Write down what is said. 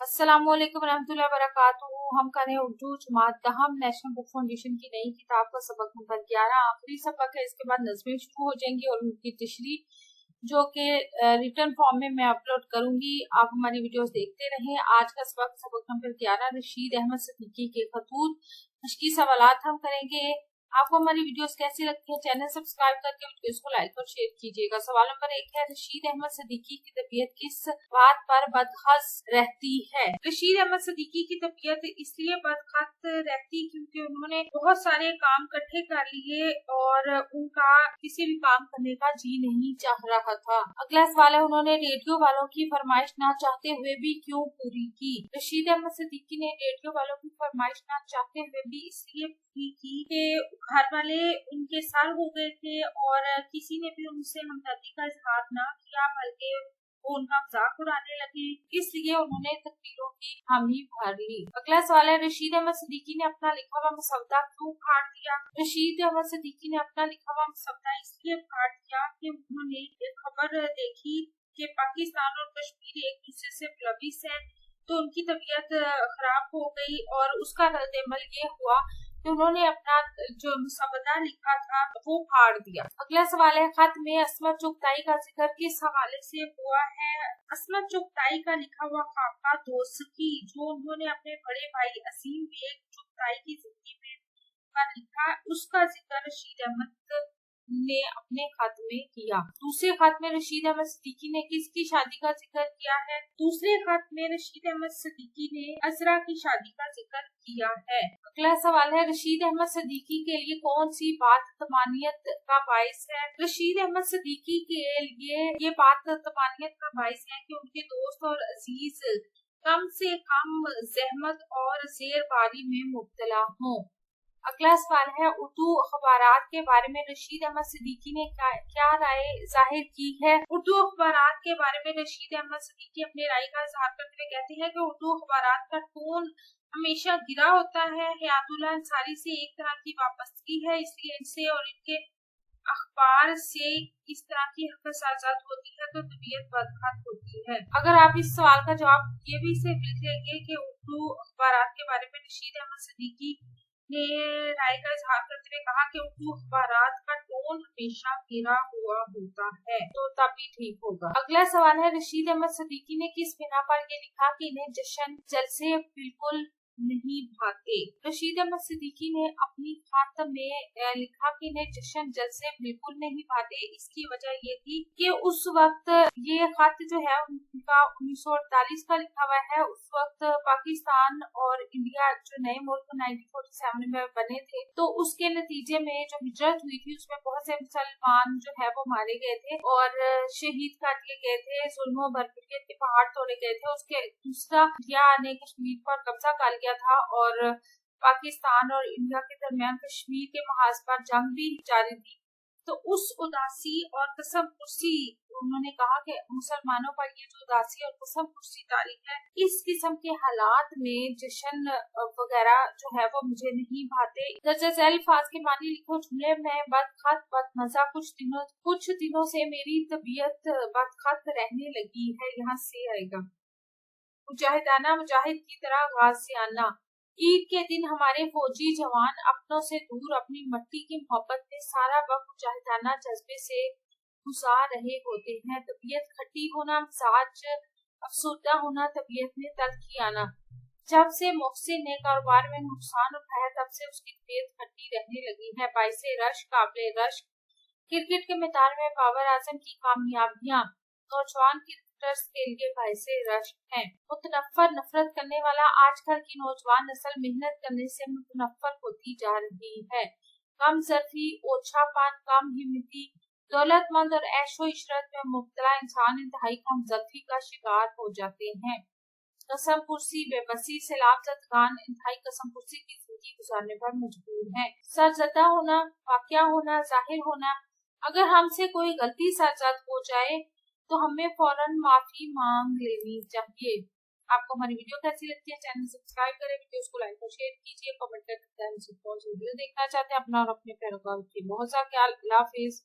अस्सलाम वालेकुम रहमतुल्लाहि व बरकातुहू। हम कर रहे हैं उर्दू जमात दहम नेशनल बुक फाउंडेशन की नई किताब का सबक नंबर 11 आखिरी सबक है। इसके बाद नज़में शुरू हो जाएंगी और उनकी तशरीह जो कि रिटर्न फॉर्म में मैं अपलोड करूंगी। आप हमारी वीडियोस देखते रहें। आज का सबक नंबर 11 रशीद अहमद सिद्दीकी के खतूत मशकी सवालात हम करेंगे। आपको हमारी वीडियोस कैसी लगती है, चैनल सब्सक्राइब करके वीडियोस को लाइक और शेयर कीजिएगा। सवाल नंबर 1 है, रशीद अहमद सिद्दीकी की तबीयत किस बात पर बदखस रहती है? रशीद अहमद सिद्दीकी की तबीयत इसलिए बदखस रहती क्योंकि उन्होंने बहुत सारे काम इकट्ठे कर लिए और उनका किसी भी काम करने का जी नहीं चाह रहा था। अगला सवाल है, उन्होंने रेडियो वालों की फरमाइश ना चाहते हुए भी क्यों पूरी की? रशीद अहमद सिद्दीकी ने रेडियो वालों की फरमाइश ना चाहते हुए भी इसलिए पूरी की कि घर वाले उनके सर हो गए थे और किसी ने भी उनसे हमदर्दी का इजहार ना किया, बल्कि वो उनका मजाक उड़ाने लगे। इसलिए उन्होंने तकरीरों की हामी भर ली। अगला सवाल है, रशीद अहमद सिद्दीकी ने अपना लिखा हुआ मसौदा क्यों फाड़ दिया? रशीद अहमद सिद्दीकी ने अपना लिखा हुआ मसौदा इसलिए फाड़ दिया कि उन्होंने एक खबर देखी कि पाकिस्तान और कश्मीर एक दूसरे से मुलविस है, तो उनकी तबीयत खराब हो गई और उसका रद्द-ए-अमल ये हुआ कि उन्होंने अपना जो मुसवदा लिखा था वो फाड़ दिया। अगला सवाल है, खत में असमत चुगताई का जिक्र किस हवाले से हुआ है? असमत चुगताई का लिखा हुआ खाका दोस्ती जो उन्होंने अपने बड़े भाई असीम बेग चुगताई की जिंदगी में पर लिखा, उसका जिक्र रशीद अहमद ने अपने खत में किया। दूसरे खत में रशीद अहमद सिद्दीकी ने किसकी शादी का जिक्र किया है? दूसरे खत में रशीद अहमद सिद्दीकी ने अजरा की शादी का जिक्र किया है। अगला सवाल है, रशीद अहमद सिद्दीकी के लिए कौन सी बात तमानियत का बाइस है? रशीद अहमद सिद्दीकी के लिए ये बात तमानियत का बाइस है कि उनके दोस्त और अजीज कम से कम जहमत और जेरबारी में मुब्तला हों। अगला सवाल है, उर्दू अखबारात के बारे में रशीद अहमद सिद्दीकी ने क्या राय जाहिर की है? उर्दू अखबारात के बारे में रशीद अहमद सिद्दीकी अपने राय का इजहार करते हुए कहते हैं कि उर्दू अखबारात का टोन हमेशा गिरा होता है। हयातुल्लाह अंसारी से एक तरह की वापसगी है, इसलिए इनसे और इनके अखबार से इस तरह की हसासात होती है तो तबीयत बदखत होती है। अगर आप इस सवाल का जवाब ये भी से लिख लेंगे कि उर्दू अखबारात के बारे में रशीद अहमद सिद्दीकी ने राय का इजहार करते हुए कहा कि उर्दू अखबारात का टोन हमेशा गिरा हुआ होता है, तो तभी ठीक होगा। अगला सवाल है, रशीद अहमद सिद्दीकी ने किस बिना पर ये लिखा कि इन्हें जश्न जलसे बिल्कुल नहीं भाते? रशीद अहमद सिद्दीकी ने अपनी खत में लिखा कि इन्हें जश्न जलसे बिल्कुल नहीं भाते। इसकी वजह ये थी कि उस वक्त ये खत जो है उनका 1948 का लिखा हुआ है। उस वक्त पाकिस्तान और इंडिया जो नए मुल्क 1947 में बने थे, तो उसके नतीजे में जो हिजरत हुई थी उसमें बहुत से मुसलमान जो है वो मारे गए थे और शहीद कर दिए गए थे, जुल्म बरबरीत के पहाड़ तोड़े गए थे। उसके दूसरा इंडिया ने कश्मीर पर कब्जा कर लिया था और पाकिस्तान और इंडिया के दरमियान कश्मीर के महाज पर जंग भी जारी थी। तो उस उदासी और कसम खुशी उन्होंने कहा कि मुसलमानों पर ये जो उदासी और कसम खुशी तारीख है, इस किस्म के हालात में जश्न वगैरह जो है वो मुझे नहीं भाते। अल्फाज के मानी लिखो जुमले में बदखत बदमजा कुछ दिनों से मेरी तबीयत बदखत रहने लगी है। यहाँ से आएगा मुजाहिदाना मुजाहिद की तरह गाजियाना। ईद के दिन हमारे फौजी जवान अपनों से दूर अपनी मट्टी की मोहब्बत में सारा वक्त मुजाहिदाना जज्बे से गुजार रहे होते हैं। तबीयत खट्टी होना, मिजाज अफसुर्दा होना, तबीयत में तल्खी आना। जब से मोहसिन ने कारोबार में नुकसान उठाया तब से उसकी तबीयत खट्टी रहने लगी है। बाइसे रश काबिले रश क्रिकेट के मैदान में बाबर आजम की कामयाबियां नौजवान क्रिकेटर्स के लिए बाइसे रश है। मुतनफ्फर नफरत करने वाला, आजकल की नौजवान नस्ल मेहनत करने से मुतनफ्फर होती जा रही है। कम जर्फी, ओछापन, कम हिम्मती, दौलतमंद और ऐशो इशरत में मुब्तला इंसान इंतहाई कमजोरी का शिकार हो जाते हैं। कसम कुर्सी बेबसी सैलाब जदगान इंतहाई कसम कुर्सी की जिंदगी गुजारने पर मजबूर है। सरजदा होना, वाक़या होना, जाहिर होना। अगर हमसे कोई गलती सरजद हो जाए तो हमें फौरन माफी मांग लेनी चाहिए। आपको हमारी वीडियो कैसी लगती है, चैनल सब्सक्राइब करें, वीडियो को लाइक और शेयर कीजिए, कमेंट करके वीडियो देखना चाहते हैं अपना और अपने पैरों का बहुत सा ख्याल। अल्लाह हाफिज।